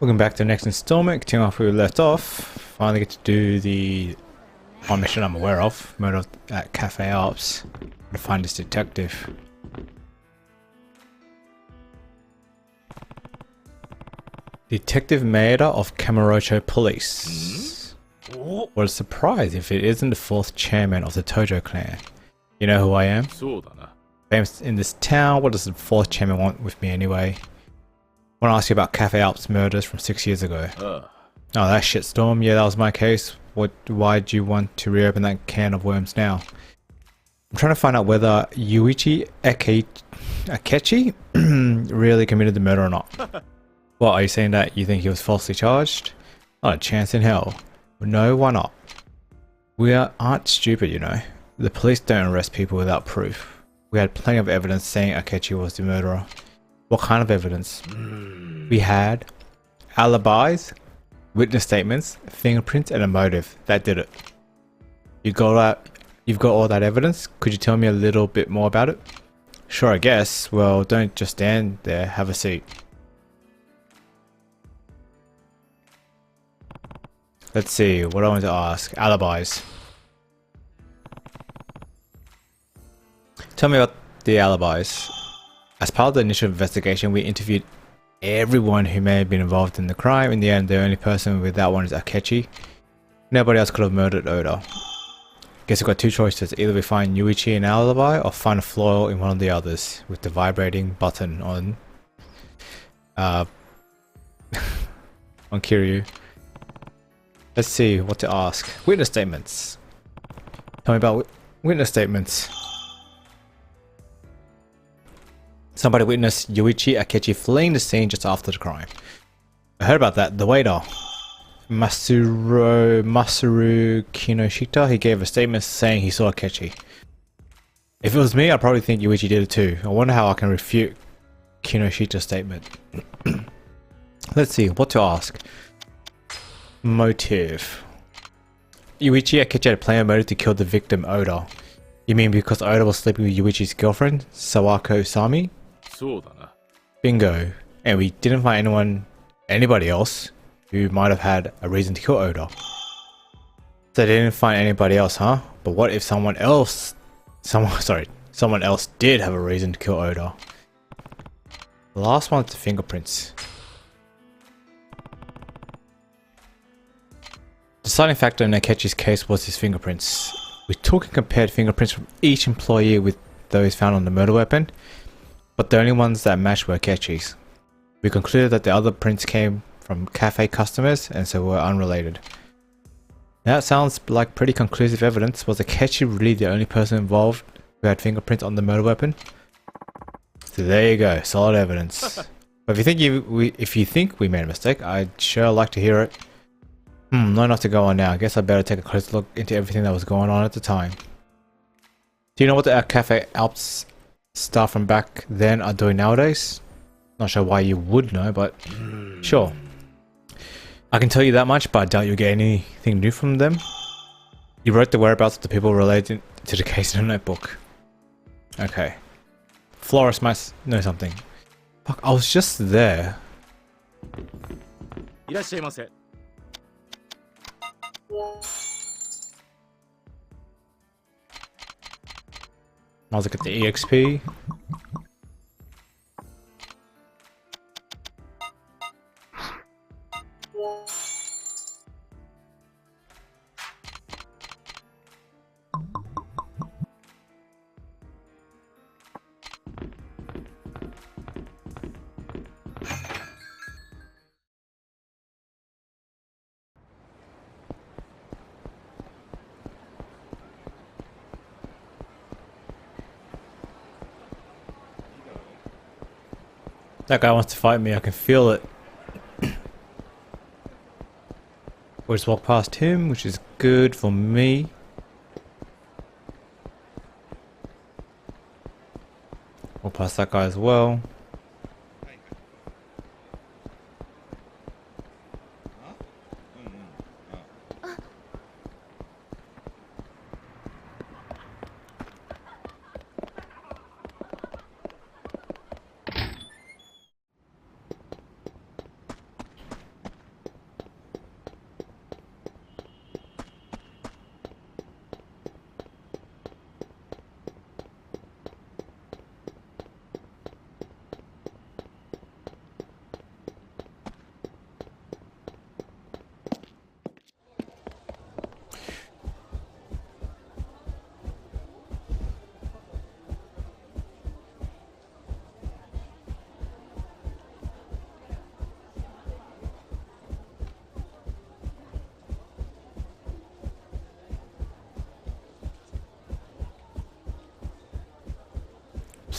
Welcome back to the next installment, continuing off where we left off. Finally get to do the one mission I'm aware of, murder at Cafe Alps. To find this detective. Detective Maeda of Kamurocho Police. What a surprise if it isn't the fourth chairman of the Tojo clan. You know who I am? Famous in this town. What does the fourth chairman want with me anyway? I want to ask you about Cafe Alps murders from 6 years ago. Oh, that shitstorm? Yeah, that was my case. Why'd you want to reopen that can of worms now? I'm trying to find out whether Yuichi Akechi really committed the murder or not. What, are you saying that you think he was falsely charged? Not a chance in hell. No, why not? We aren't stupid, you know. The police don't arrest people without proof. We had plenty of evidence saying Akechi was the murderer. What kind of evidence? We had alibis, witness statements, fingerprints, and a motive. That did it. You've got all that evidence? Could you tell me a little bit more about it? Sure, I guess. Well, don't just stand there. Have a seat. Let's see, what I want to ask. Alibis. Tell me about the alibis. As part of the initial investigation, we interviewed everyone who may have been involved in the crime. In the end, the only person with that one is Akechi. Nobody else could have murdered Oda. Guess we've got two choices. Either we find Yuichi an alibi, or find a flaw in one of the others, with the vibrating button on on Kiryu. Let's see what to ask. Witness statements. Tell me about witness statements. Somebody witnessed Yuichi Akechi fleeing the scene just after the crime. I heard about that. The waiter, Masaru Kinoshita, he gave a statement saying he saw Akechi. If it was me, I'd probably think Yuichi did it too. I wonder how I can refute Kinoshita's statement. Let's see, what to ask. Motive. Yuichi Akechi had a plan motive to kill the victim, Oda. You mean because Oda was sleeping with Yuichi's girlfriend, Sawako Sami? Bingo. And we didn't find anybody else who might have had a reason to kill Oda. So they didn't find anybody else, huh? But what if someone else did have a reason to kill Oda? The last one's the fingerprints. The deciding factor in Akechi's case was his fingerprints. We took and compared fingerprints from each employee with those found on the murder weapon, but the only ones that matched were Akechi's. We concluded that the other prints came from cafe customers and so were unrelated. Now that sounds like pretty conclusive evidence. Was Akechi really the only person involved who had fingerprints on the murder weapon? So there you go, solid evidence. But if you think we made a mistake, I'd sure like to hear it. Not enough to go on now. I guess I better take a closer look into everything that was going on at the time. Do you know what the Cafe Alps staff from back then are doing nowadays? Not sure why you would know, but sure. I can tell you that much, but I doubt you'll get anything new from them. You wrote the whereabouts of the people related to the case in a notebook. Okay. Florist might know something. Fuck, I was just there. I'll look at the EXP. That guy wants to fight me, I can feel it. We'll just walk past him, which is good for me. Walk past that guy as well.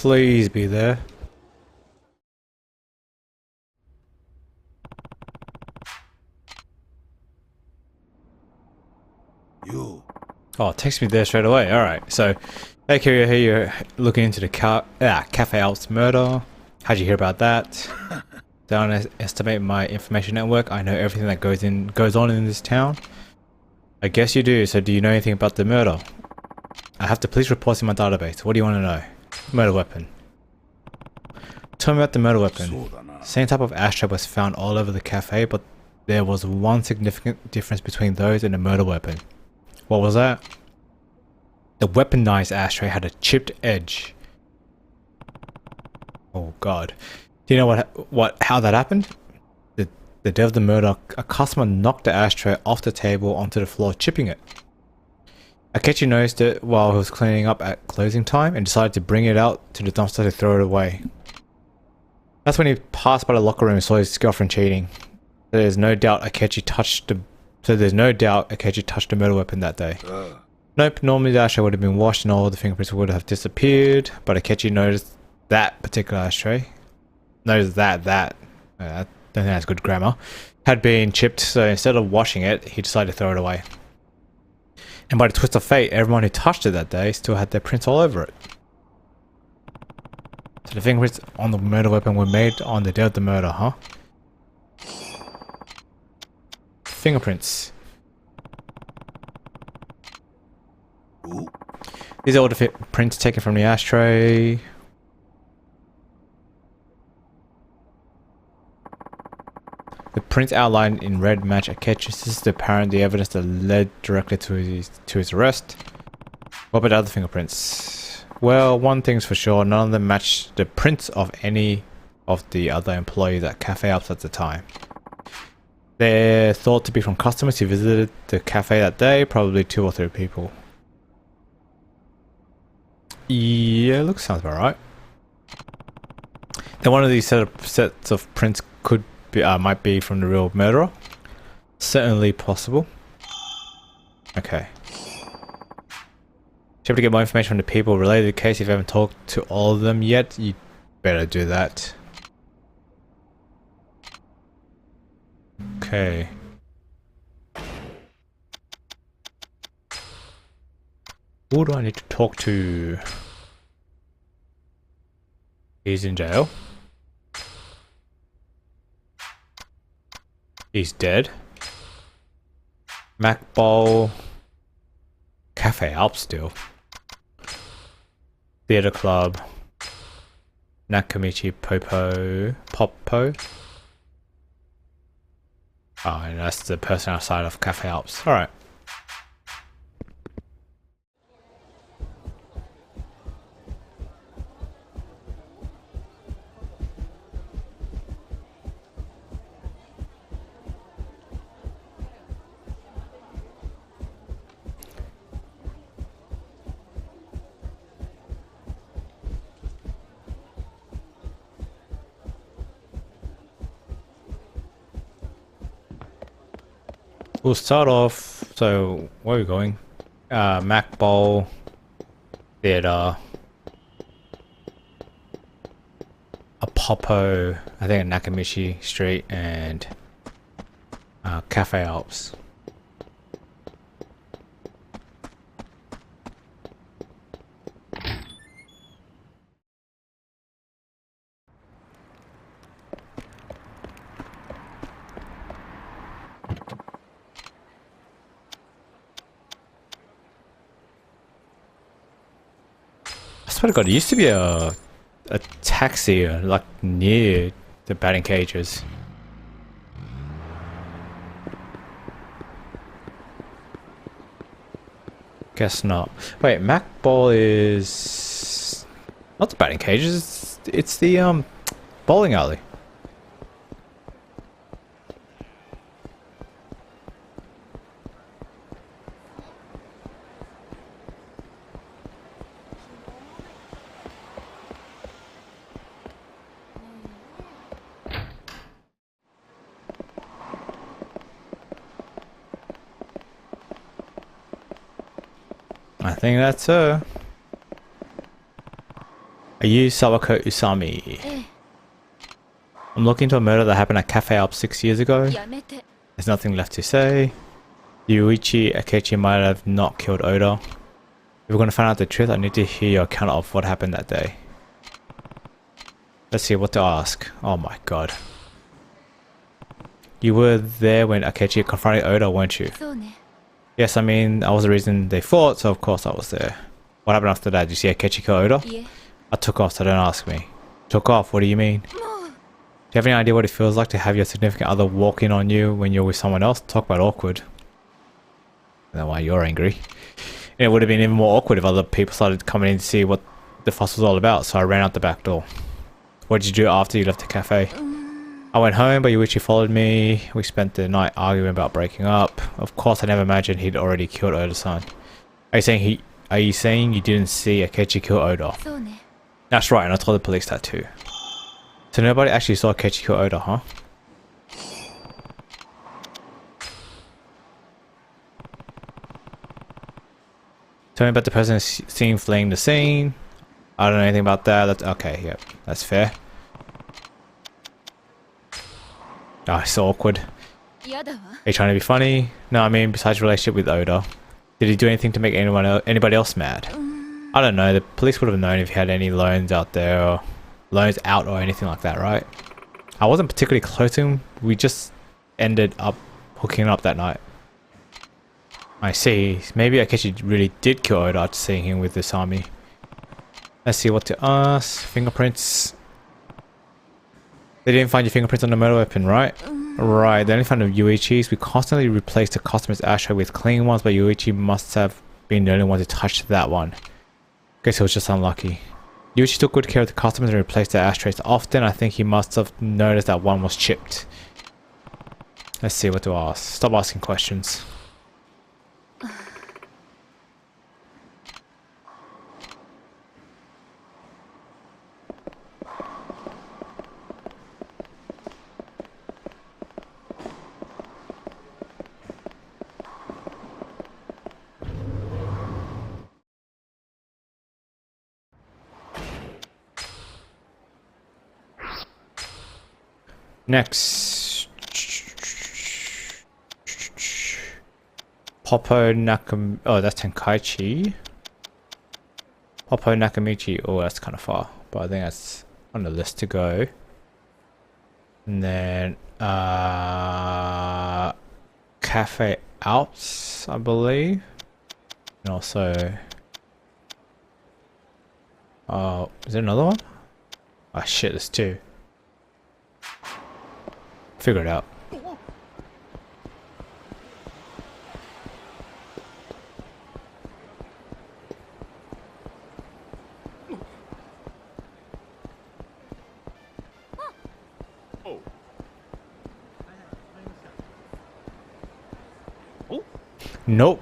Please be there. You. Oh, text me there straight away. Alright, so, hey Kyria, here you're looking into the Cafe Alps murder. How'd you hear about that? Don't estimate my information network. I know everything that goes on in this town. I guess you do, so do you know anything about the murder? I have the police reports in my database. What do you want to know? Murder weapon. Tell me about the murder weapon. Same type of ashtray was found all over the cafe, but there was one significant difference between those and the murder weapon. What was that? The weaponized ashtray had a chipped edge. Oh god. Do you know how that happened? The day of the murder, a customer knocked the ashtray off the table onto the floor, chipping it. Akechi noticed it while he was cleaning up at closing time and decided to bring it out to the dumpster to throw it away. That's when he passed by the locker room and saw his girlfriend cheating. There's no doubt Akechi touched the murder weapon that day. Nope, normally the ashtray would have been washed and all the fingerprints would have disappeared, but Akechi noticed that particular ashtray. Noticed that I don't think that's good grammar, had been chipped, so instead of washing it, he decided to throw it away. And by the twist of fate, everyone who touched it that day still had their prints all over it. So the fingerprints on the murder weapon were made on the day of the murder, huh? Fingerprints. These are all the prints taken from the ashtray. The prints outlined in red match Akechi's apparent the evidence that led directly to his arrest. What about the other fingerprints? Well, one thing's for sure, none of them matched the prints of any of the other employees at Cafe Alps at the time. They're thought to be from customers who visited the cafe that day, probably 2 or 3 people. Yeah, looks sounds about right. Then one of these sets of prints could be, might be from the real murderer. Certainly possible. Okay. If you have to get more information from the people related to the case, if you haven't talked to all of them yet, you better do that. Okay. Who do I need to talk to? He's in jail. He's dead. Mac Bowl. Cafe Alps still. Theatre Club. Nakamichi Poppo. Oh, and that's the person outside of Cafe Alps. Alright. We'll start off, so where are we going? Mac Bowl, Theatre, a Popo, I think at Nakamichi Street, and Cafe Alps. I swear to God, it used to be a taxi like near the batting cages. Guess not. Wait, Mac Ball is not the batting cages. It's the bowling alley. I think that's her. I you Sawako Usami? I'm looking into a murder that happened at Cafe Alp 6 years ago. There's nothing left to say. Yuichi Akechi might have not killed Oda. If we're going to find out the truth, I need to hear your account of what happened that day. Let's see what to ask. Oh my god. You were there when Akechi confronted Oda, weren't you? Yes, I mean, I was the reason they fought, so of course I was there. What happened after that? Did you see Akechi kill Oda? Yeah. I took off, so don't ask me. Took off? What do you mean? Do you have any idea what it feels like to have your significant other walk in on you when you're with someone else? Talk about awkward. I don't know why you're angry. And it would have been even more awkward if other people started coming in to see what the fuss was all about, so I ran out the back door. What did you do after you left the cafe? I went home, but Yuichi followed me. We spent the night arguing about breaking up. Of course, I never imagined he'd already killed Oda-san. Are you saying you didn't see Akechi kill Oda? That's right, and I told the police that too. So nobody actually saw Akechi kill Oda, huh? Tell me about the person seen fleeing the scene. I don't know anything about that. That's okay, yep, that's fair. Oh, it's so awkward. Are you trying to be funny? No, I mean, besides relationship with Oda. Did he do anything to make anybody else mad? I don't know, the police would have known if he had any loans out there, or loans out or anything like that, right? I wasn't particularly close to him, we just ended up hooking up that night. I see, maybe Akechi really did kill Oda after seeing him with this army. Let's see what to ask. Fingerprints. They didn't find your fingerprints on the murder weapon, right? Right, they only found Yuichi's. We constantly replaced the customer's ashtray with clean ones, but Yuichi must have been the only one to touch that one. Guess he was just unlucky. Yuichi took good care of the customers and replaced their ashtrays often. I think he must have noticed that one was chipped. Let's see what to ask. Stop asking questions. Next, Poppo Nakam. Oh, that's Tenkaichi. Poppo Nakamichi. Oh, that's kind of far, but I think that's on the list to go. And then Cafe Alps, I believe, and also is there another one? Oh shit, there's two. Figure it out. Nope.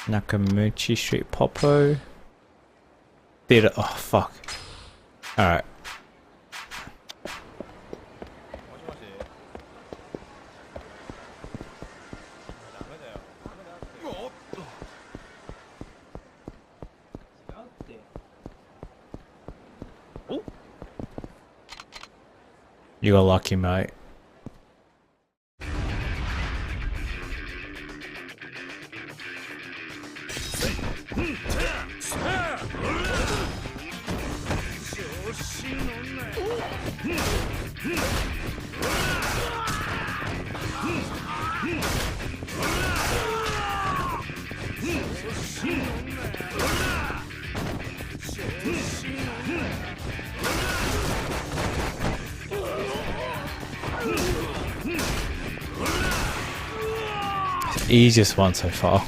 Nakamuchi Street Poppo Theater. Oh fuck. Alright. You got lucky, mate. Easiest one so far.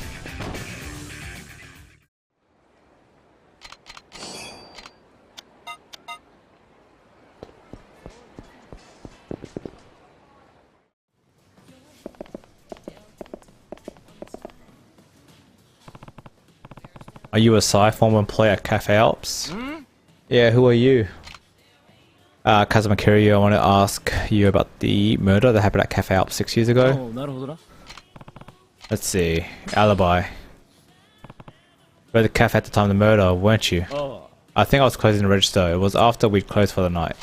Are you a former player at Cafe Alps? Yeah, who are you? Kazuma Kiryu, I want to ask you about the murder that happened at Cafe Alps 6 years ago. Let's see. Alibi. You were at the cafe at the time of the murder, weren't you? I think I was closing the register. It was after we'd closed for the night.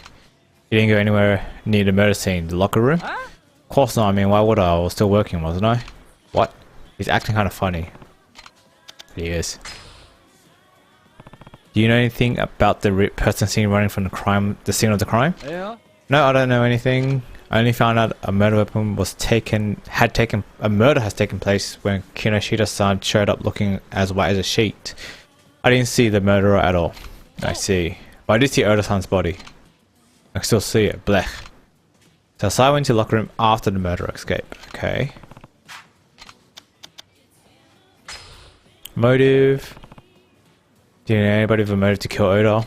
You didn't go anywhere near the murder scene, the locker room? Of course not, I mean, why would I? I was still working, wasn't I? What? He's acting kind of funny. He is. Do you know anything about the person seen running from the scene of the crime? Yeah. No, I don't know anything. I only found out a murder weapon a murder has taken place when Kinoshita-san showed up looking as white as a sheet. I didn't see the murderer at all. I see. But I did see Oda-san's body. I can still see it. Blech. So Asai went to the locker room after the murderer escaped. Okay. Motive. Do you know anybody with a motive to kill Oda?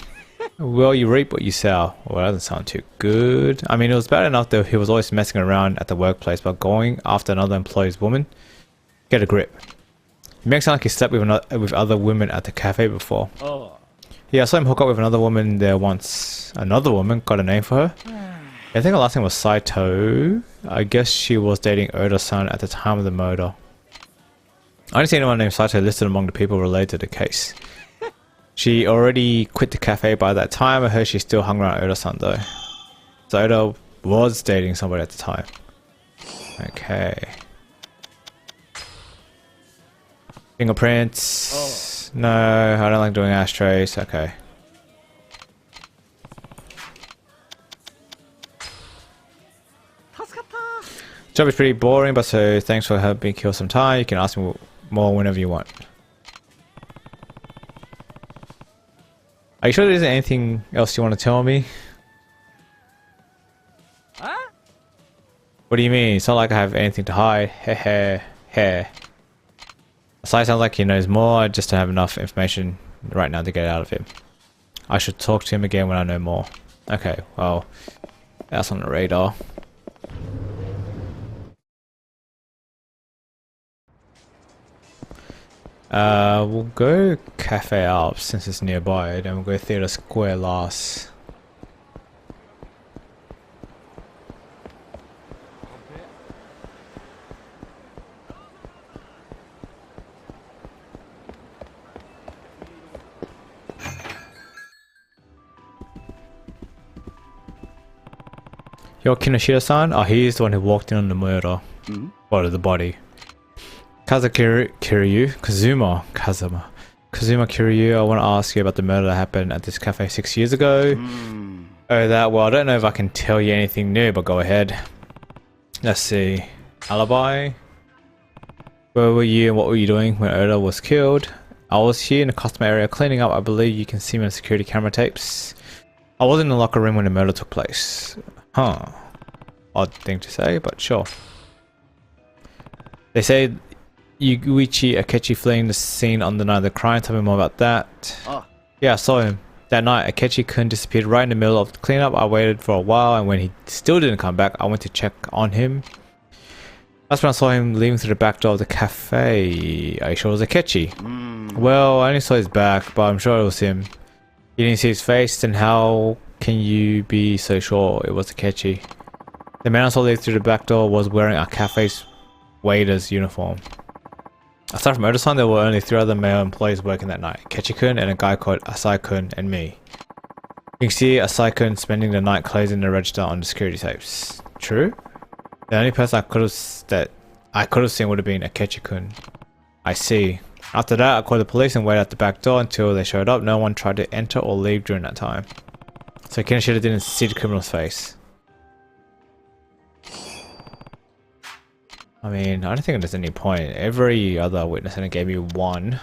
Well, you reap what you sow. Well, that doesn't sound too good. I mean, it was bad enough that he was always messing around at the workplace, but going after another employee's woman? Get a grip. He makes it sound like he slept with other women at the cafe before. Yeah, I saw him hook up with another woman there once. Another woman? Got a name for her? I think her last name was Saito. I guess she was dating Oda-san at the time of the murder. I didn't see anyone named Saito listed among the people related to the case. She already quit the cafe by that time. I heard she still hung around Oda-san though. So Oda was dating somebody at the time. Okay. Fingerprints. No, I don't like doing ashtrays. Okay. Job is pretty boring, but so thanks for helping kill some time. You can ask me more whenever you want. Are you sure there isn't anything else you want to tell me? Huh? What do you mean? It's not like I have anything to hide. Heh. Asai sounds like he knows more. I just don't have enough information right now to get out of him. I should talk to him again when I know more. Okay, well, that's on the radar. We'll go Cafe Alps since it's nearby, then we'll go Theatre Square last. You're Kinoshita-san? Oh, he's the one who walked in on the murder. Or the body. Kazuma Kiryu, I want to ask you about the murder that happened at this cafe 6 years ago. Oh, that, well, I don't know if I can tell you anything new, but go ahead. Let's see. Alibi? Where were you and what were you doing when Oda was killed? I was here in the customer area cleaning up. I believe you can see me on security camera tapes. I was in the locker room when the murder took place. Huh. Odd thing to say, but sure. They say Yuichi Akechi fleeing the scene on the night of the crime. Tell me more about that. Yeah, I saw him. That night, Akechi-kun disappeared right in the middle of the cleanup. I waited for a while, and when he still didn't come back, I went to check on him. That's when I saw him leaving through the back door of the cafe. Are you sure it was Akechi? Well, I only saw his back, but I'm sure it was him. You didn't see his face, then how can you be so sure it was Akechi? The man I saw leave through the back door was wearing a cafe's waiter's uniform. Aside from Oda-san, there were only 3 other male employees working that night. Akechi-kun and a guy called Asai-kun and me. You can see Asai-kun spending the night closing the register on the security tapes. True? The only person I could have seen would have been Akechi-kun. I see. After that, I called the police and waited at the back door until they showed up. No one tried to enter or leave during that time. So Kinoshita didn't see the criminal's face. I mean, I don't think there's any point. Every other witness only gave me 1.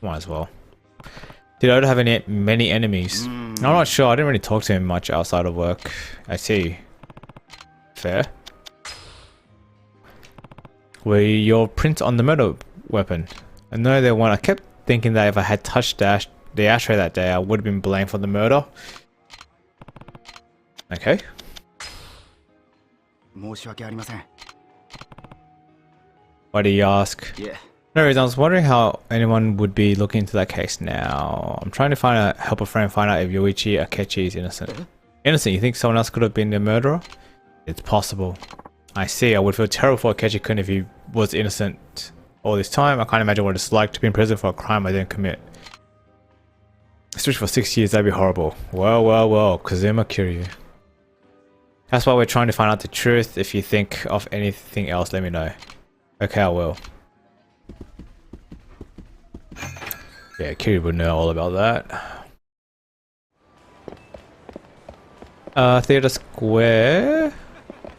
Might as well. Did Oda have many enemies? I'm not sure. I didn't really talk to him much outside of work. I see. Fair. were your prints on the murder weapon? I know there one. I kept thinking that if I had touched the ashtray that day, I would have been blamed for the murder. Okay. Why do you ask? Yeah. No reason. I was wondering how anyone would be looking into that case now. I'm trying to help a friend find out if Yoichi Akechi is innocent. Innocent? You think someone else could have been the murderer? It's possible. I see. I would feel terrible for Akechi-kun if he was innocent all this time. I can't imagine what it's like to be in prison for a crime I didn't commit. Especially for 6 years, that'd be horrible. Well, Kazuma Kiryu. That's why we're trying to find out the truth. If you think of anything else, let me know. Okay, I will. Yeah, Kiryu would know all about that. Theatre Square.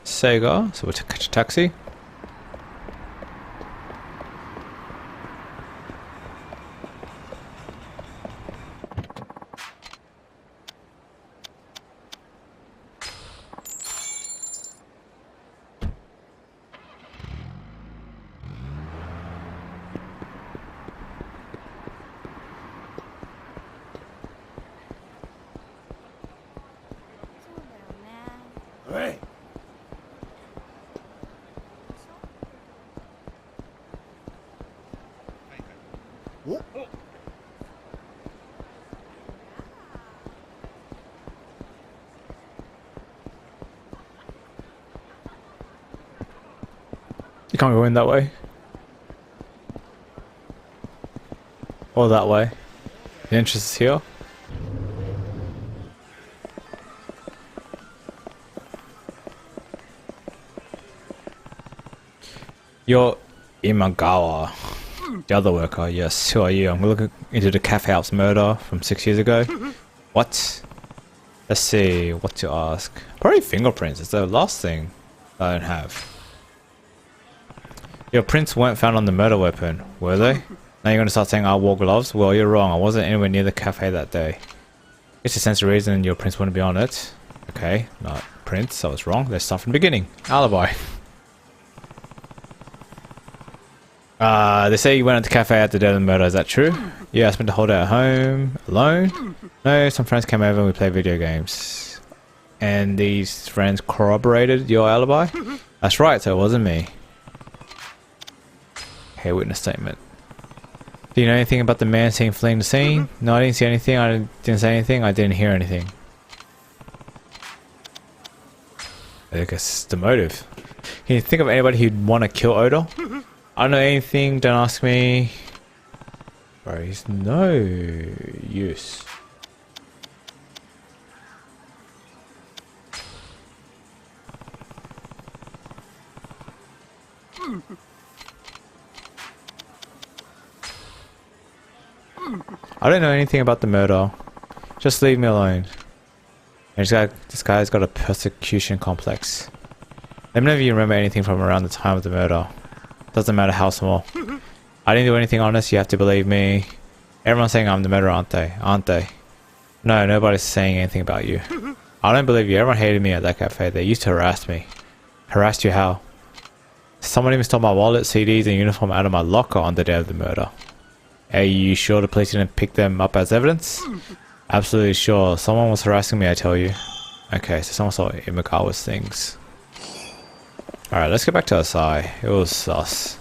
Sega. So we'll catch a taxi. You can't go in that way. Or that way. The entrance is here. You're Imagawa. The other worker, yes. Who are you? I'm looking into the cafe house murder from 6 years ago. What? Let's see what to ask. Probably fingerprints. It's the last thing I don't have. Your prints weren't found on the murder weapon, were they? Now you're going to start saying I wore gloves? Well, you're wrong. I wasn't anywhere near the cafe that day. It's a sense of reason your prints wouldn't be on it. Okay, not prints. I was wrong. Let's start from the beginning. Alibi. They say you went at the cafe at the day of the murder. Is that true? Yeah, I spent the whole day at home. Alone? No, some friends came over and we played video games. And these friends corroborated your alibi? That's right, so it wasn't me. Okay, witness statement. Do you know anything about the man seen fleeing the scene? No, I didn't see anything. I didn't say anything. I didn't hear anything. I guess it's the motive. Can you think of anybody who'd want to kill Oda? I don't know anything. Don't ask me. Bro, he's no use. I don't know anything about the murder. Just leave me alone. And this guy's got a persecution complex. Let me know if you remember anything from around the time of the murder. Doesn't matter how small. I didn't do anything honest, you have to believe me. Everyone's saying I'm the murderer, aren't they? Aren't they? No, nobody's saying anything about you. I don't believe you. Everyone hated me at that cafe. They used to harass me. Harassed you how? Someone even stole my wallet, CDs, and uniform out of my locker on the day of the murder. Are you sure the police didn't pick them up as evidence? Absolutely sure. Someone was harassing me, I tell you. Okay, so someone saw Imagawa's things. Alright, let's get back to Asai. It was sus.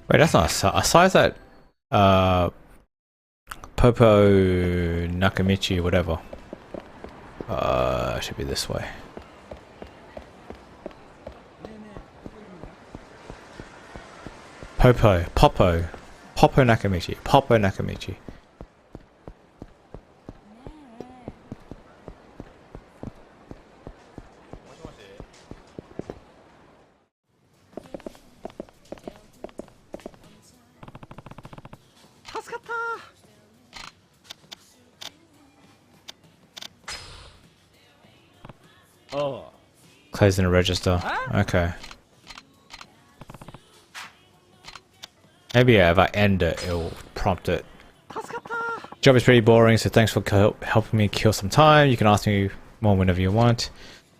Wait, that's not Asai. Asai's that Popo Nakamichi, whatever. Should be this way. Popo Nakamichi. Closing the register. Okay. Maybe yeah, if I end it, it'll prompt it. Job is pretty boring, so thanks for helping me kill some time. You can ask me more whenever you want.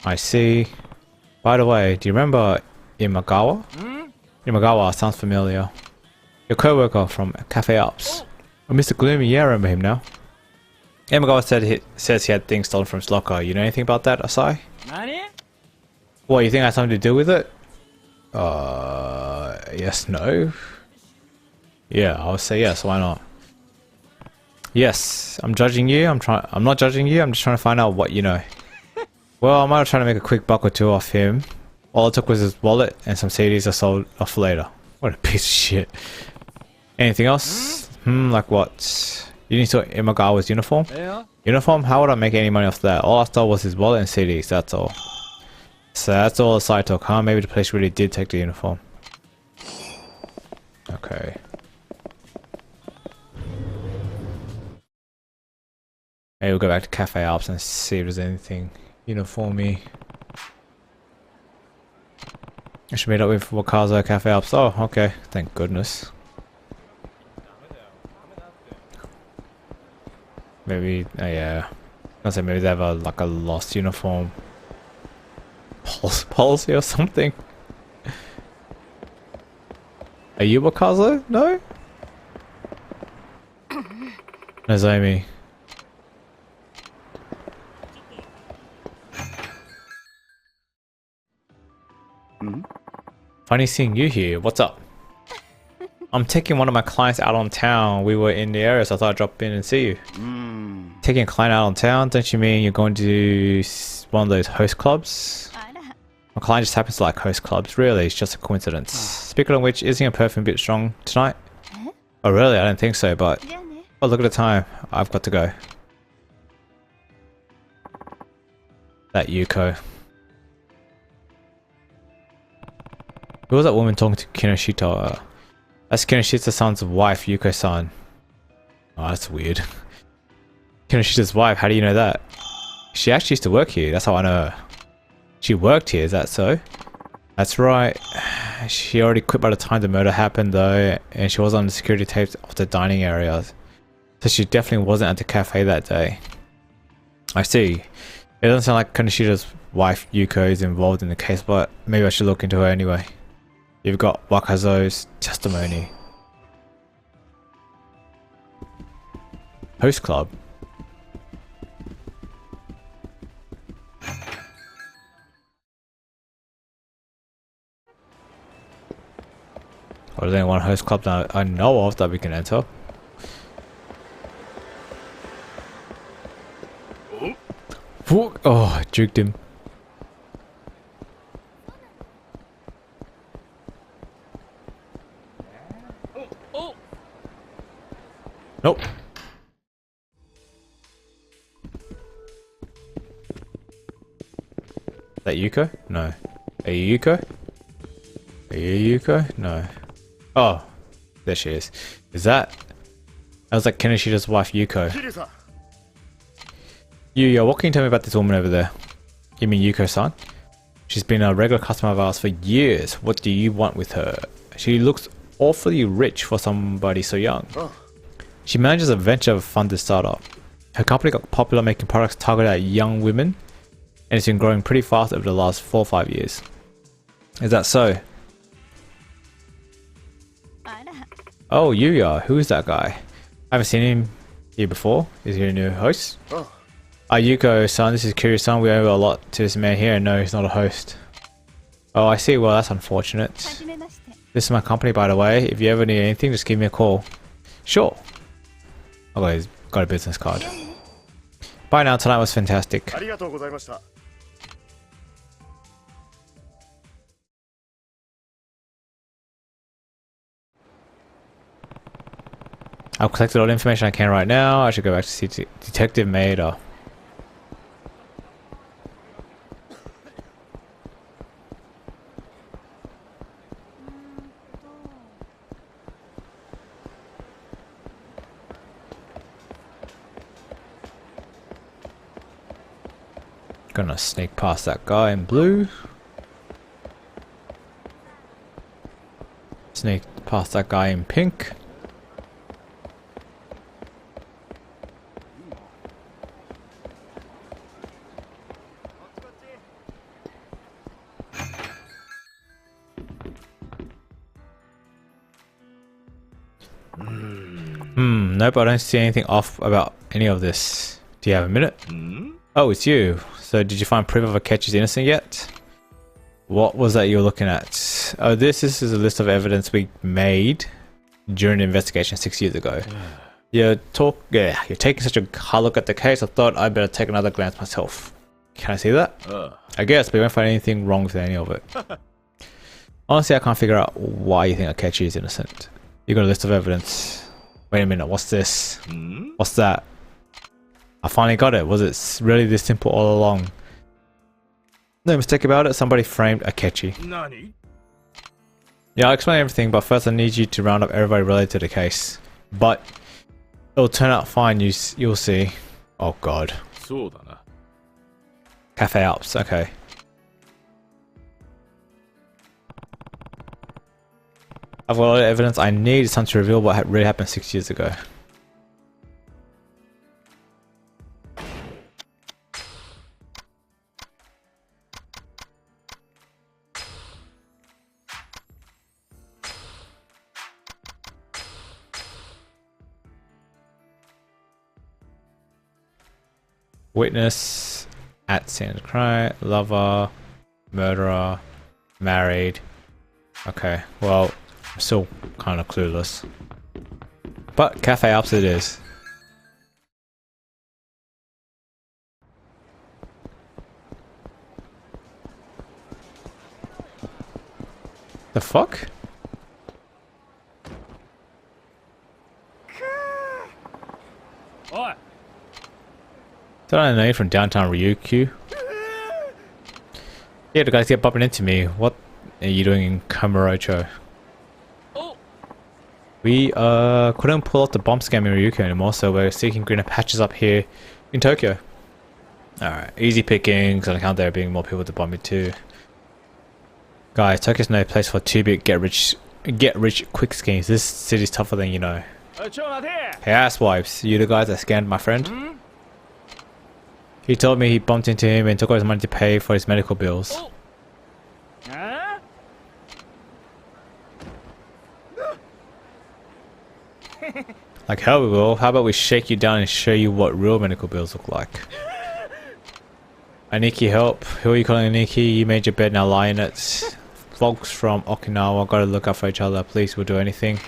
I see. By the way, do you remember Imagawa? Imagawa sounds familiar. Your co-worker from Cafe Alps. Oh, Mr. Gloomy, yeah, I remember him now. Imagawa says he had things stolen from his locker. You know anything about that, Asai? What, you think I had something to do with it? Yes, no. Yeah, I'll say yes, why not? Yes, I'm judging you, I'm not judging you, I'm just trying to find out what you know. Well, I might have tried to make a quick buck or two off him. All it took was his wallet and some CDs I sold off later. What a piece of shit. Anything else? Like what? You need to Imagawa's uniform? Yeah. Uniform? How would I make any money off that? All I stole was his wallet and CDs, that's all. So that's all the side talk, huh? Maybe the place really did take the uniform. Okay. Maybe we'll go back to Cafe Alps and see if there's anything uniformy. I should meet up with Wakazo Cafe Alps. Oh, okay. Thank goodness. Maybe, yeah. I say maybe they have like a lost uniform policy or something. Are you Wakazo? No? Nozomi. Funny seeing you here. What's up? I'm taking one of my clients out on town. We were in the area, so I thought I'd drop in and see you. Taking a client out on town? Don't you mean you're going to one of those host clubs? My client just happens to like host clubs. Really, it's just a coincidence. Speaking of which, isn't your perfume a bit strong tonight? Oh really? I don't think so, but... Oh, look at the time. I've got to go. That Yuko. Who was that woman talking to Kinoshita? That's Kinoshita-san's wife, Yuko-san. Oh, that's weird. Kinoshita's wife, how do you know that? She actually used to work here, that's how I know her. She worked here, is that so? That's right. She already quit by the time the murder happened though, and she was on the security tapes of the dining area. So she definitely wasn't at the cafe that day. I see. It doesn't sound like Kinoshita's wife, Yuko, is involved in the case, but maybe I should look into her anyway. You've got Wakazo's testimony. Host club. Or there's only one host club that I know of that we can enter. Oh, juked him. Nope. Is that Yuko? No. Are you Yuko? Are you Yuko? No. Oh, there she is. Is that? I was like Kinoshita's wife, Yuko. Yuya, what can you tell me about this woman over there? You mean Yuko-san? She's been a regular customer of ours for years. What do you want with her? She looks awfully rich for somebody so young. She manages a venture-funded startup. Her company got popular making products targeted at young women, and it's been growing pretty fast over the last 4 or 5 years. Is that so? Oh, Yuya, who is that guy? I haven't seen him here before. Is he a new host? Yuko-san, this is Kiryu-san. We owe a lot to this man here, and no, he's not a host. Oh, I see. Well, that's unfortunate. This is my company, by the way. If you ever need anything, just give me a call. Sure. Oh, he's got a business card. Bye now, tonight was fantastic. I've collected all the information I can right now. I should go back to see Detective Maida. Gonna sneak past that guy in blue. Sneak past that guy in pink. Nope, I don't see anything off about any of this. Do you have a minute? Oh, it's you. So did you find proof of Akechi's innocent yet? What was that you were looking at? Oh, this is a list of evidence we made during the investigation 6 years ago. You're taking such a hard look at the case, I thought I'd better take another glance myself. Can I see that? I guess, but we won't find anything wrong with any of it. Honestly, I can't figure out why you think Akechi is innocent. You got a list of evidence. Wait a minute, what's this? What's that? I finally got it. Was it really this simple all along? No mistake about it, somebody framed Akechi. Nani? Yeah, I'll explain everything, but first I need you to round up everybody related to the case. But it'll turn out fine, you'll see. Oh god. Cafe Alps, okay. I've got a lot of evidence I need. It's time to reveal what really happened 6 years ago. Witness at scene of crime, lover, murderer, married. Okay, well, I'm still kind of clueless. But Cafe Alps it is. The fuck? What? Don't I know you from downtown Ryukyu? Yeah, the guys kept bumping into me. What are you doing in Kamurocho? We couldn't pull off the bomb scam in Ryukyu anymore, so we're seeking greener patches up here in Tokyo. Alright, easy pickings on account there being more people to bomb into. Guys, Tokyo's no place for 2-bit get rich quick schemes. This city's tougher than you know. Hey asswipes, you the guys that scammed my friend? He told me he bumped into him and took all his money to pay for his medical bills. Like hell we will. How about we shake you down and show you what real medical bills look like? Aniki help. Who are you calling Aniki? You made your bed, now lie in it. Folks from Okinawa gotta look out for each other. Police will do anything.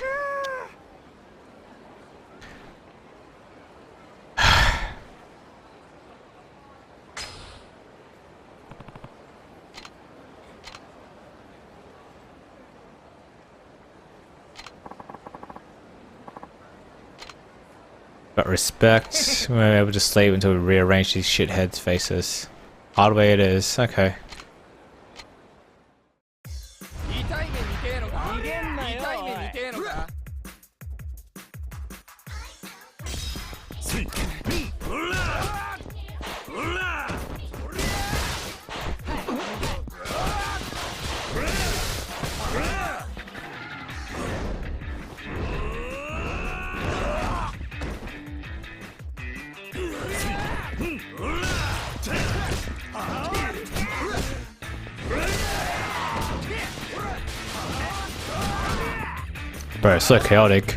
But respect, we're able to sleep until we rearrange these shitheads' faces. Hard way it is, okay. Bro, it's so chaotic.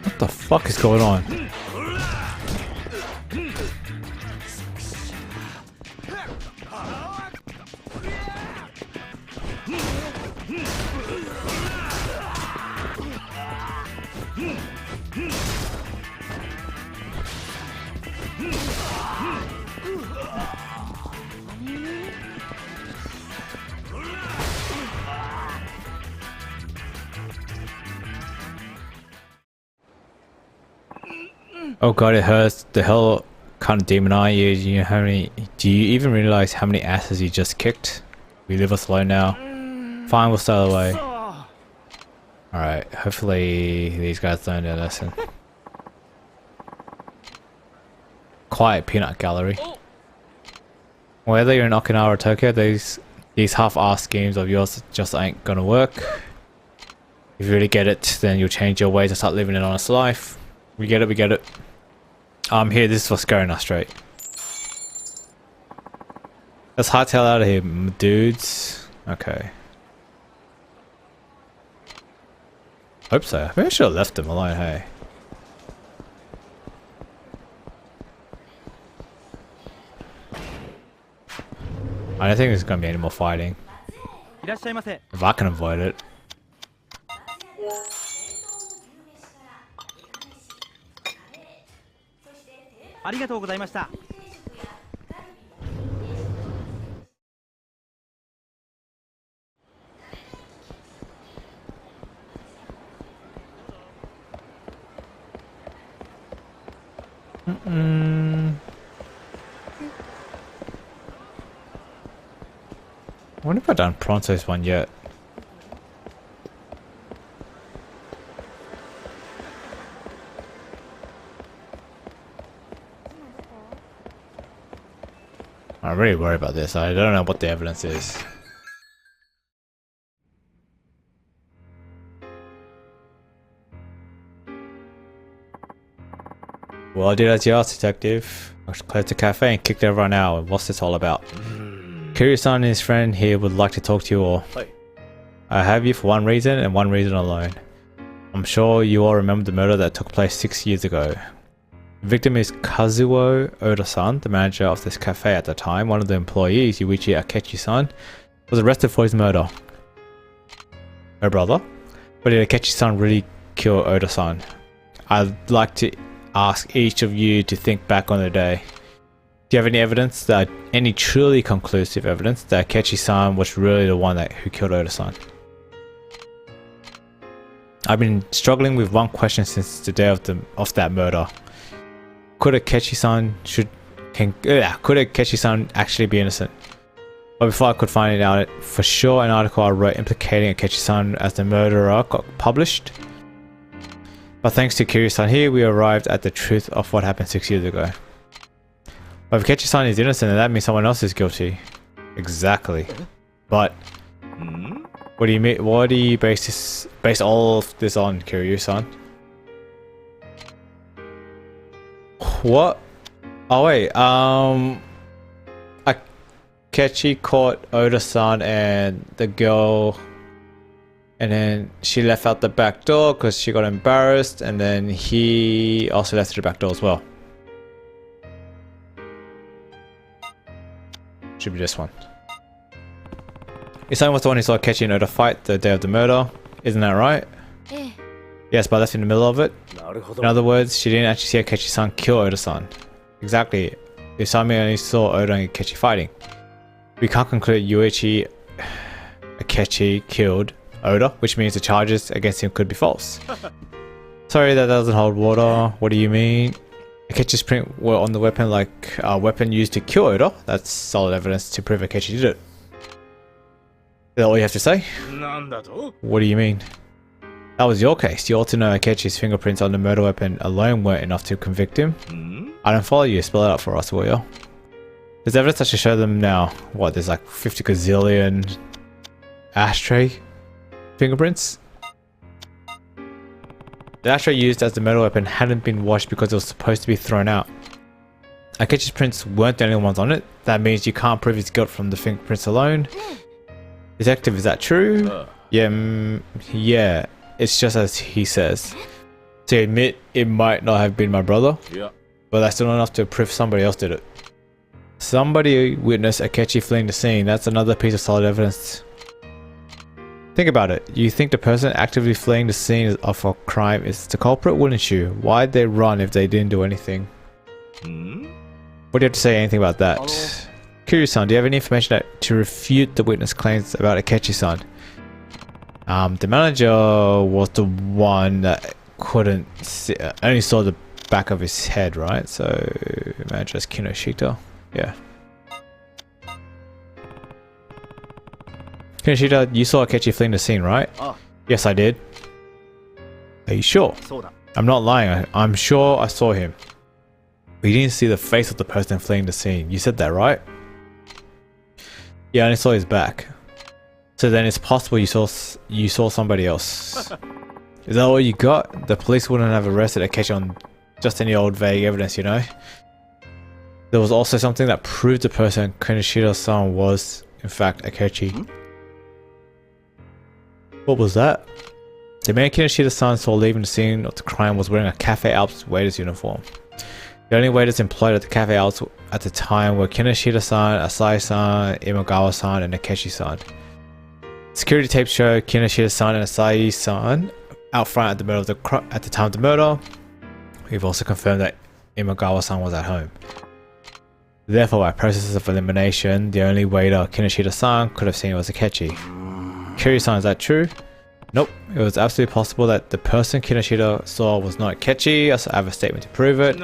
What the fuck is going on? Oh god, it hurts. The hell kind of demon are you? You know how many? Do you even realize how many asses you just kicked? We leave us alone now. Fine, we'll sail away. Alright, hopefully these guys learn their lesson. Quiet peanut gallery. Whether you're in Okinawa or Tokyo, these half-assed schemes of yours just ain't gonna work. If you really get it, then you'll change your ways and start living an honest life. We get it, we get it. I'm here, this is what's going on straight. Let's hightail out of here, dudes. Okay. Hope so. Maybe I should have left him alone, hey. I don't think there's gonna be any more fighting. If I can avoid it. I wonder if I've done Pronto's one yet. I'm really worried about this. I don't know what the evidence is. Well, I did as you asked, detective. I closed the cafe and kicked everyone out. What's this all about? Kiryu-san and his friend here would like to talk to you all. I have you for one reason and one reason alone. I'm sure you all remember the murder that took place 6 years ago. The victim is Kazuo Oda-san, the manager of this cafe at the time. One of the employees, Yuichi Akechi-san, was arrested for his murder. Her brother? But did Akechi-san really kill Oda-san? I'd like to ask each of you to think back on the day. Do you have any evidence, that any truly conclusive evidence that Akechi-san was really the one who killed Oda-san? I've been struggling with one question since the day of that murder. Could Akechi-san actually be innocent? But before I could find it out for sure, an article I wrote implicating Akechi-san as the murderer got published. But thanks to Kiryu-san here, we arrived at the truth of what happened 6 years ago. But if Akechi-san is innocent, then that means someone else is guilty. Exactly. But what do you mean? What do you base all of this on, Kiryu-san? What? Oh wait, Akechi caught Oda-san and the girl, and then she left out the back door because she got embarrassed, and then he also left through the back door as well. Should be this one. Isan was the one who saw Akechi and Oda fight the day of the murder, isn't that right? Yes, but that's in the middle of it. In other words, she didn't actually see Akechi-san kill Oda-san. Exactly. Isami only saw Oda and Akechi fighting. We can't conclude Yuichi Akechi killed Oda, which means the charges against him could be false. Sorry, that doesn't hold water. What do you mean? Akechi's print were on the weapon like a weapon used to kill Oda. That's solid evidence to prove Akechi did it. Is that all you have to say? What do you mean? That was your case. You ought to know Akechi's fingerprints on the murder weapon alone weren't enough to convict him. I don't follow you. Spell it out for us, will you? There's evidence I should show them now. What, there's like 50 gazillion ashtray fingerprints? The ashtray used as the murder weapon hadn't been washed because it was supposed to be thrown out. Akechi's prints weren't the only ones on it. That means you can't prove his guilt from the fingerprints alone. Detective, is that true? Yeah, it's just as he says. To admit, it might not have been my brother. But that's not enough to prove somebody else did it. Somebody witnessed Akechi fleeing the scene. That's another piece of solid evidence. Think about it. You think the person actively fleeing the scene of a crime is the culprit, wouldn't you? Why'd they run if they didn't do anything? What do you have to say anything about that? Kiryu-san, do you have any information to refute the witness claims about Akechi-san? The manager was the one that couldn't see, only saw the back of his head, right? So imagine as Kinoshita. Yeah. Kinoshita, you saw Akechi fleeing the scene, right? Yes, I did. Are you sure? I'm not lying. I'm sure I saw him. But you didn't see the face of the person fleeing the scene. You said that, right? Yeah, I only saw his back. So then it's possible you saw somebody else. Is that all you got? The police wouldn't have arrested Akechi on just any old vague evidence, you know? There was also something that proved the person Kinoshita's son was, in fact, Akechi. What was that? The man Kinoshita's son saw leaving the scene of the crime was wearing a Cafe Alps waiter's uniform. The only waiters employed at the Cafe Alps at the time were Kinoshita-san, Asai-san, Imagawa-san, and Akechi-san. Security tapes show Kinoshita-san and Asai-san out front at the time of the murder. We've also confirmed that Imagawa-san was at home. Therefore, by process of elimination, the only waiter Kinoshita-san could have seen was Akechi. Kiryu-san, is that true? Nope. It was absolutely possible that the person Kinoshita saw was not Akechi. I have a statement to prove it.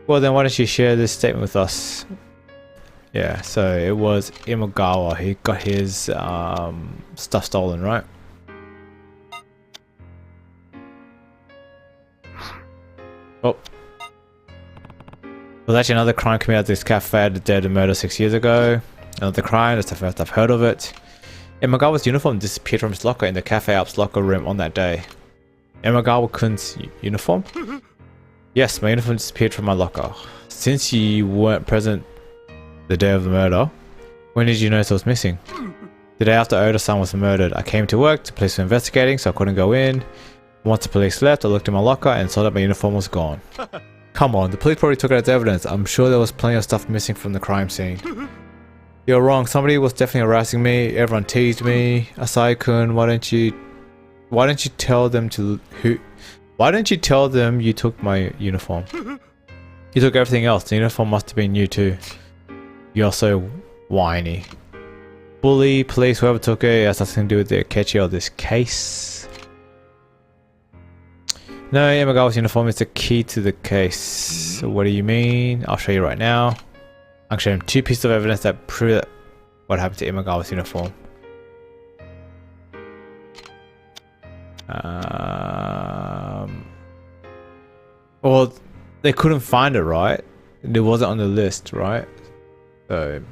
Well, then why don't you share this statement with us? Yeah, so it was Imagawa. He got his stuff stolen, right? Oh. There was actually another crime committed at this cafe at the day of the murder 6 years ago. Another crime, that's the first I've heard of it. Imagawa's uniform disappeared from his locker in the Cafe Alps locker room on that day. Imagawa-kun's uniform? Yes, my uniform disappeared from my locker. Since you weren't present the day of the murder, when did you notice it was missing? The day after Oda-san was murdered, I came to work, the police were investigating, so I couldn't go in. Once the police left, I looked in my locker and saw that my uniform was gone. Come on, the police probably took it as evidence. I'm sure there was plenty of stuff missing from the crime scene. You're wrong, somebody was definitely harassing me, everyone teased me. Asai-kun, why don't you tell them you took my uniform? You took everything else, the uniform must have been you too. You're so whiny. Bully, police, whoever took it, has nothing to do with the Akechi or this case. No, Imagawa's uniform is the key to the case. So what do you mean? I'll show you right now. I'll show him 2 pieces of evidence that prove that what happened to Imagawa's uniform. Well, they couldn't find it, right? It wasn't on the list, right? So,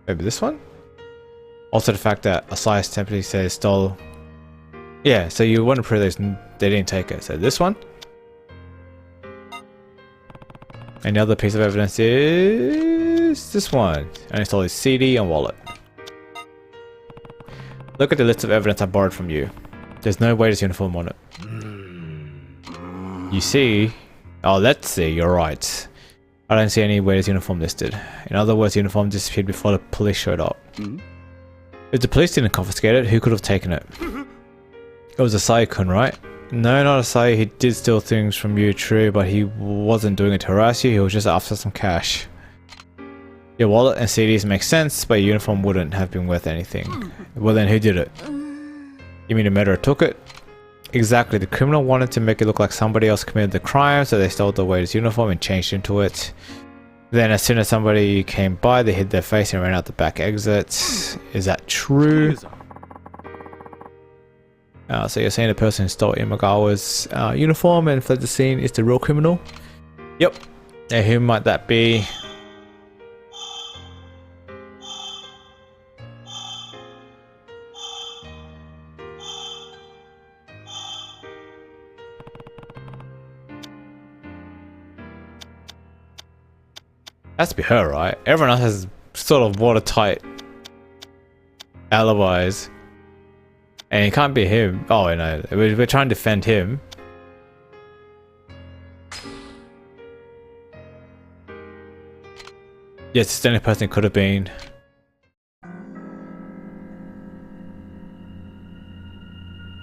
maybe this one? Also the fact that Asai temperature says stole. Yeah, so you want to prove they didn't take it. So this one. And the other piece of evidence is this one. And it's all his CD and wallet. Look at the list of evidence I borrowed from you. There's no waiter's uniform on it. You see? Oh, let's see, you're right. I don't see any waiter's uniform listed. In other words, the uniform disappeared before the police showed up. If the police didn't confiscate it, who could have taken it? It was Asai-kun, right? No, not Asai. He did steal things from you, true, but he wasn't doing it to harass you. He was just after some cash. Your wallet and CDs make sense, but your uniform wouldn't have been worth anything. Well then, who did it? You mean the murderer took it? Exactly. The criminal wanted to make it look like somebody else committed the crime, so they stole the waiter's uniform and changed into it. Then as soon as somebody came by, they hid their face and ran out the back exit. Is that true? So you're saying the person who stole Imagawa's uniform and fled the scene is the real criminal? Yep. Now who might that be? Has to be her, right? Everyone else has sort of watertight alibis. And it can't be him. Oh no, we're trying to defend him. Yes, it's the only person it could have been.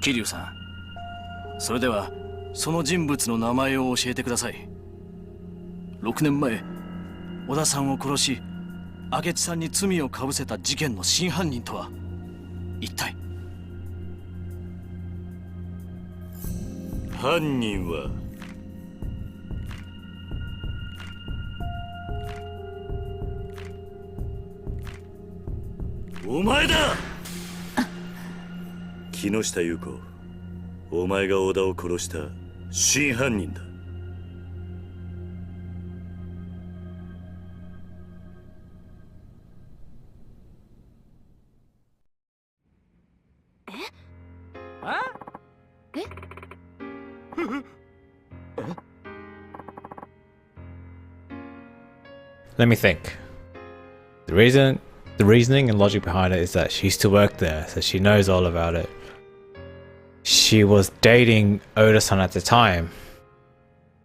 Kiryu-san, それではその人物の名前を教えてください。6年前、小田さんを殺し、明智さんに罪をかぶせた事件の真犯人とは一体？犯人はお前だ。木下優子、お前が小田を殺した真犯人だ。Let me think. The reasoning and logic behind it is that she used to work there, so she knows all about it. She was dating Oda-san at the time,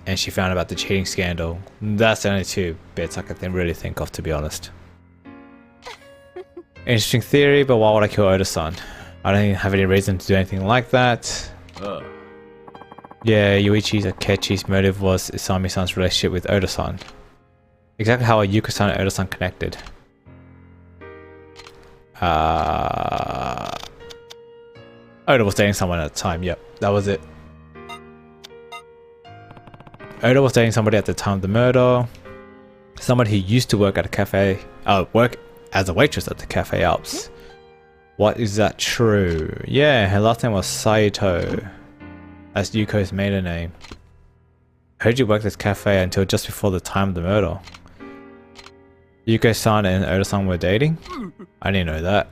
and she found about the cheating scandal. That's the only two bits I can really think of, to be honest. Interesting theory, but why would I kill Oda-san? I don't even have any reason to do anything like that. Yeah, Yuichi Akechi's motive was Isami-san's relationship with Oda-san. Exactly how are Yuko-san and Oda-san connected? Oda was dating someone at the time, yep, that was it. Oda was dating somebody at the time of the murder. Somebody who used to work at a cafe, work as a waitress at the Cafe Alps. What, is that true? Yeah, her last name was Saito. That's Yuko's maiden name. I heard you worked at this cafe until just before the time of the murder. Yuko-san and Oda-san were dating? I didn't know that.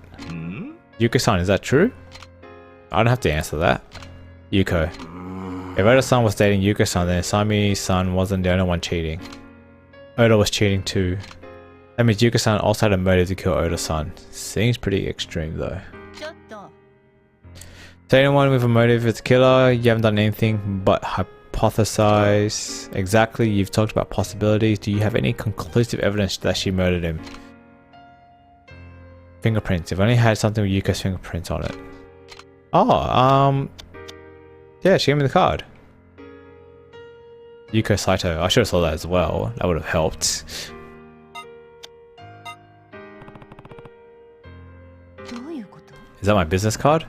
Yuko-san, is that true? I don't have to answer that. Yuko. If Oda-san was dating Yuko-san, then Isami-san wasn't the only one cheating. Oda was cheating too. That means Yuko-san also had a motive to kill Oda-san. Seems pretty extreme though. So anyone with a motive is a killer, you haven't done anything but hypothesize. Exactly, you've talked about possibilities. Do you have any conclusive evidence that she murdered him? Fingerprints. If I only had something with Yuko's fingerprints on it. Oh, yeah, she gave me the card. Yuko Saito. I should have saw that as well. That would have helped. Is that my business card?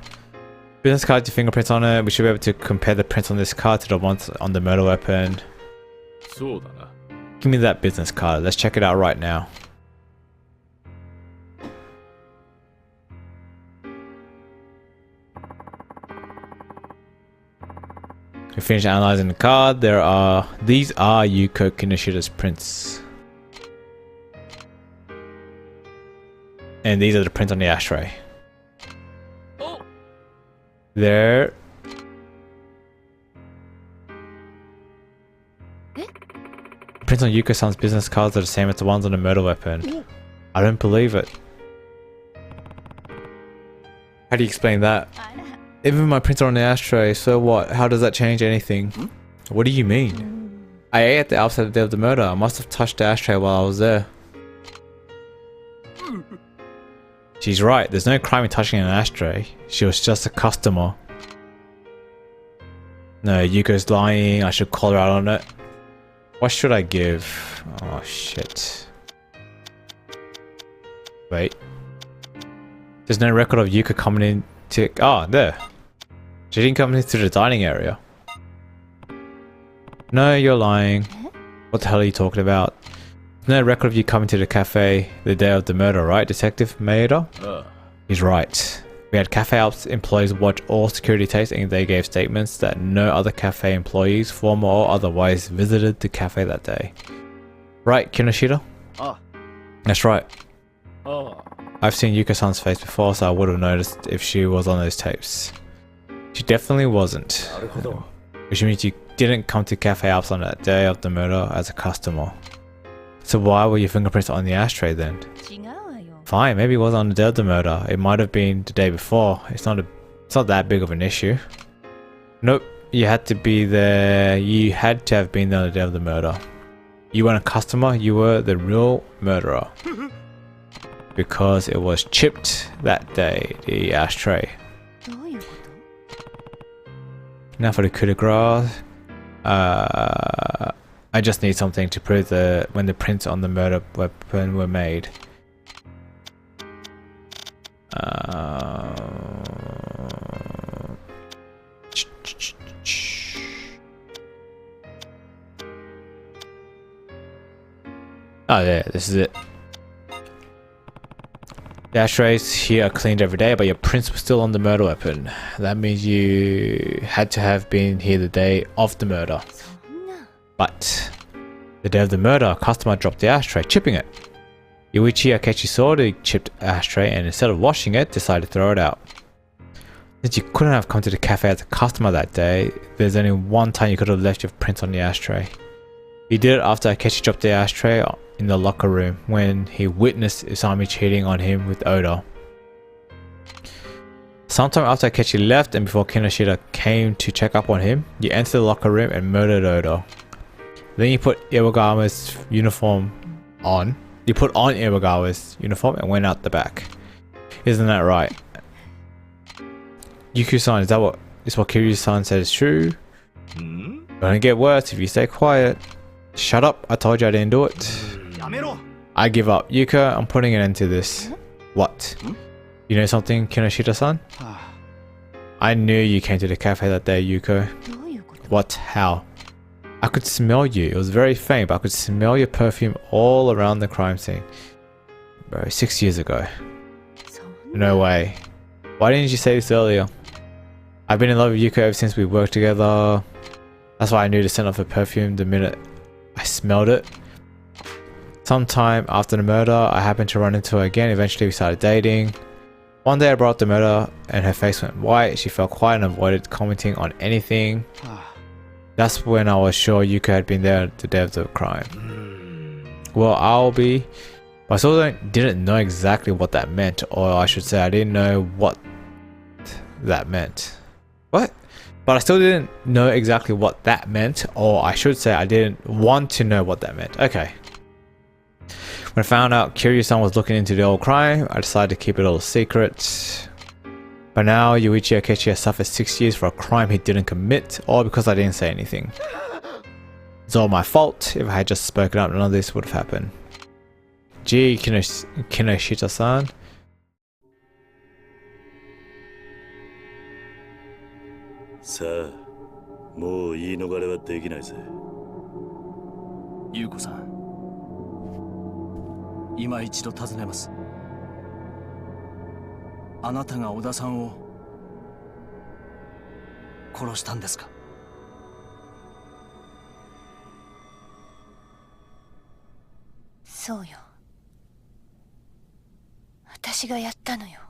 Business card with your fingerprints on it. We should be able to compare the prints on this card to the ones on the murder weapon. Give me that business card. Let's check it out right now. We finished analyzing the card. These are Yuko Kinoshida's prints. And these are the prints on the ashtray. There. Prints on Yuko-san's business cards are the same as the ones on the murder weapon. I don't believe it. How do you explain that? Even my prints are on the ashtray, so what? How does that change anything? What do you mean? I ate at the Alps at the day of the murder. I must have touched the ashtray while I was there. She's right, there's no crime in touching an ashtray. She was just a customer. No, Yuko's lying. I should call her out on it. What should I give? Oh shit. Wait. There's no record of Yuko coming in to... Oh, there. She didn't come into the dining area. No, you're lying. What the hell are you talking about? No record of you coming to the cafe the day of the murder, right, Detective Maeda? He's right. We had Cafe Alps employees watch all security tapes and they gave statements that no other cafe employees, former or otherwise, visited the cafe that day. Right, Kinoshita? That's right. I've seen Yuko-san's face before, so I would have noticed if she was on those tapes. She definitely wasn't. Which means you didn't come to Cafe Alps on that day of the murder as a customer. So why were your fingerprints on the ashtray then? Fine, maybe it was on the day of the murder. It might have been the day before. It's not that big of an issue. Nope, you had to be there. You had to have been there on the day of the murder. You weren't a customer, you were the real murderer. Because it was chipped that day, the ashtray. Now for the coup de grace. I just need something to prove when the prints on the murder weapon were made. Oh yeah, this is it. The ashtrays here are cleaned every day, but your prints were still on the murder weapon. That means you had to have been here the day of the murder. But the day of the murder, a customer dropped the ashtray, chipping it. Yuichi Akechi saw the chipped ashtray and instead of washing it, decided to throw it out. Since you couldn't have come to the cafe as a customer that day, there's only one time you could have left your prints on the ashtray. He did it after Akechi dropped the ashtray in the locker room when he witnessed Usami cheating on him with Oda. Sometime after Akechi left and before Kinoshita came to check up on him, you entered the locker room and murdered Oda. Then you put Iwagawa's uniform on. You put on Iwagawa's uniform and went out the back. Isn't that right? Yuku-san, is what Kiryu-san said is true? Gonna get worse if you stay quiet. Shut up, I told you I didn't do it. I give up. Yuko, I'm putting an end to this. What? You know something, Kinoshita-san? I knew you came to the cafe that day, Yuko. What? How? I could smell you. It was very faint, but I could smell your perfume all around the crime scene. Bro, 6 years ago. No way. Why didn't you say this earlier? I've been in love with Yuko ever since we worked together. That's why I knew to send off her perfume the minute I smelled it. Sometime after the murder, I happened to run into her again. Eventually we started dating. One day I brought up the murder and her face went white. She felt quiet and avoided commenting on anything. That's when I was sure Yuko had been there the day of the crime. Well, but I still didn't know exactly what that meant, or I should say I didn't know what that meant. What? But I still didn't know exactly what that meant, or I should say I didn't want to know what that meant. Okay. When I found out Kiryu-san was looking into the old crime, I decided to keep it all a secret. But now Yuichi Akechi has suffered 6 years for a crime he didn't commit, all because I didn't say anything. It's all my fault. If I had just spoken up, none of this would have happened. Gee, Kinoshita-san. Sa, もう言い逃れはできないぜ。優子さん、今一度尋ねます。あなたが小田さんを殺したんですか？そうよ。私がやったのよ。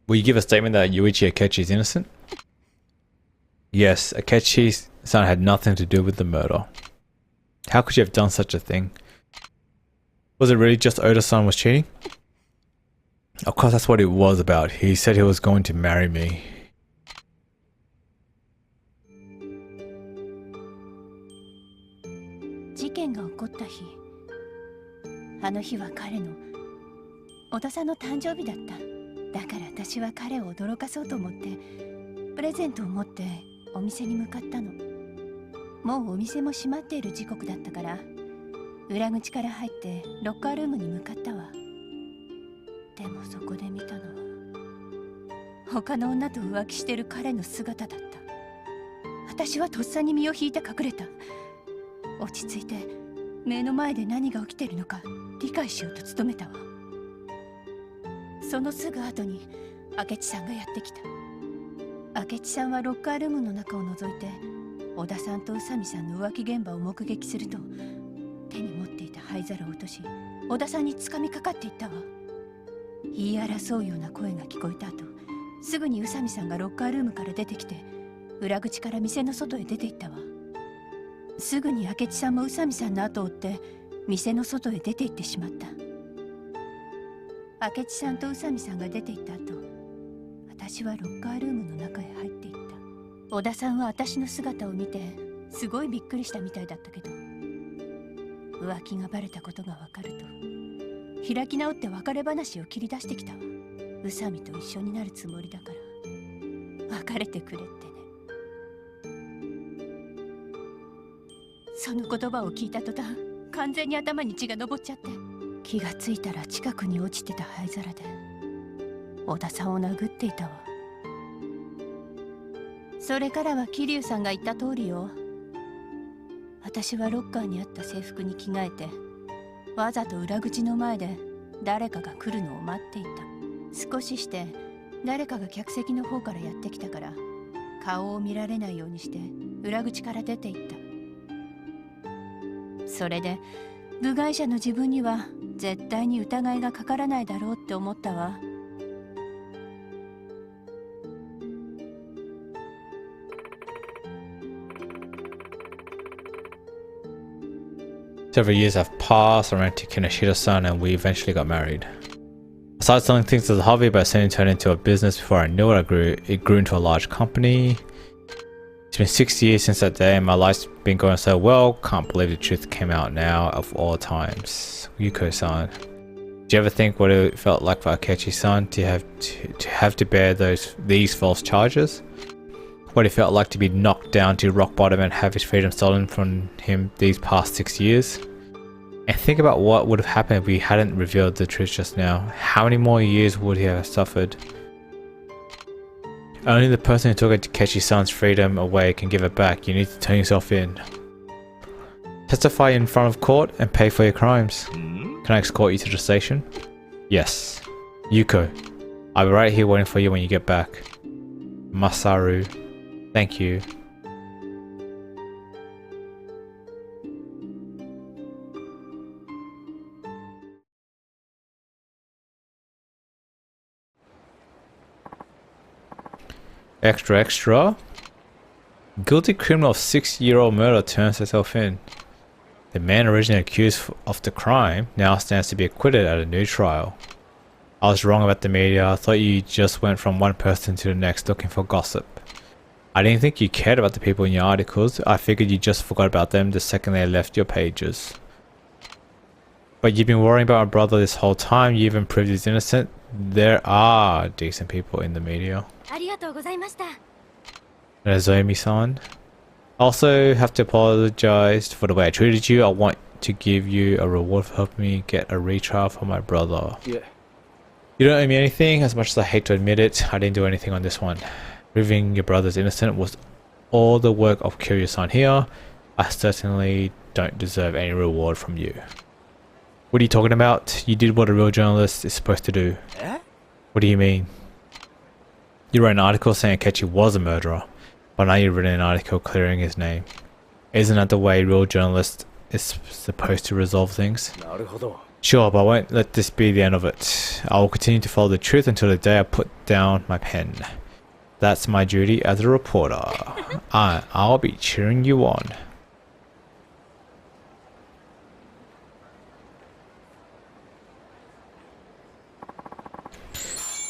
Will you give a statement that Yuichi Akechi is innocent? Yes, Akechi's son had nothing to do with the murder. How could you have done such a thing? Was it really just Oda-san was cheating? Of course that's what it was about. He said he was going to marry me. The だから私は彼を驚かそうと思ってプレゼントを持ってお店に向かったの。もうお店も閉まっている時刻だったから裏口から入ってロッカールームに向かったわ。でもそこで見たのは他の女と浮気してる彼の姿だった。私はとっさに身を引いて隠れた。落ち着いて目の前で何が起きてるのか理解しようと努めたわ。そのすぐ後に明智さんがやってきた。明智さんはロッカールームの中を覗いて小田さんと宇佐美さんの浮気現場を目撃すると手に持っていた灰皿を落とし小田さんに掴みかかっていったわ。言い争うような声が聞こえた後すぐに宇佐美さんがロッカールームから出てきて裏口から店の外へ出て行ったわ。すぐに明智さんも宇佐美さんの後を追って店の外へ出て行ってしまった。明智さんと宇佐美さんが出て行った後私はロッカールームの中へ入っていった。小田さんは私の姿を見てすごいびっくりしたみたいだったけど浮気がバレたことが分かると開き直って別れ話を切り出してきたわ。宇佐美と一緒になるつもりだから別れてくれってね。その言葉を聞いた途端、完全に頭に血が上っちゃって、気がついたら近くに落ちてた灰皿で小田さんを殴っていたわ。それからは桐生さんが言った通りよ。私はロッカーにあった制服に着替えて、わざと裏口の前で誰かが来るのを待っていた。少しして誰かが客席の方からやってきたから、顔を見られないようにして裏口から出て行った。それで部外者の自分には絶対に疑いがかからないだろうって思ったわ。Several years have passed. I ran to Kinoshita-san and we eventually got married. I started selling things as a hobby, but soon turned into a business. Before I knew it, it grew into a large company. It's been 6 years since that day and my life's been going so well. Can't believe the truth came out now of all times. Yuko-san. Did you ever think what it felt like for Akechi-san to have to bear these false charges? What it felt like to be knocked down to rock bottom and have his freedom stolen from him these past 6 years? And think about what would have happened if we hadn't revealed the truth just now. How many more years would he have suffered? Only the person who took Akechi-san's freedom away can give it back. You need to turn yourself in. Testify in front of court and pay for your crimes. Can I escort you to the station? Yes. Yuko, I'll be right here waiting for you when you get back. Masaru. Thank you. Extra extra. Guilty criminal of 6-year-old murder turns herself in. The man originally accused of the crime now stands to be acquitted at a new trial. I was wrong about the media. I thought you just went from one person to the next looking for gossip. I didn't think you cared about the people in your articles. I figured you just forgot about them the second they left your pages. But you've been worrying about my brother this whole time. You even proved he's innocent. There are decent people in the media. Nozomi-san. Also have to apologize for the way I treated you. I want to give you a reward for helping me get a retrial for my brother. Yeah. You don't owe me anything. As much as I hate to admit it, I didn't do anything on this one. Proving your brother's innocent was all the work of Kiryu-san here. I certainly don't deserve any reward from you. What are you talking about? You did what a real journalist is supposed to do. Eh? What do you mean? You wrote an article saying Akechi was a murderer, but now you've written an article clearing his name. Isn't that the way real journalist is supposed to resolve things? Sure, but I won't let this be the end of it. I will continue to follow the truth until the day I put down my pen. That's my duty as a reporter. I'll be cheering you on.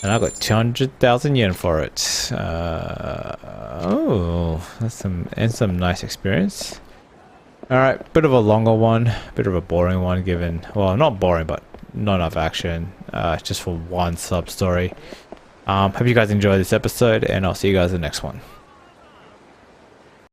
And I got 200,000 yen for it. Oh, that's some nice experience. Alright, bit of a longer one, bit of a boring one given, well, not boring, but not enough action, just for one sub story. Hope you guys enjoyed this episode, and I'll see you guys in the next one.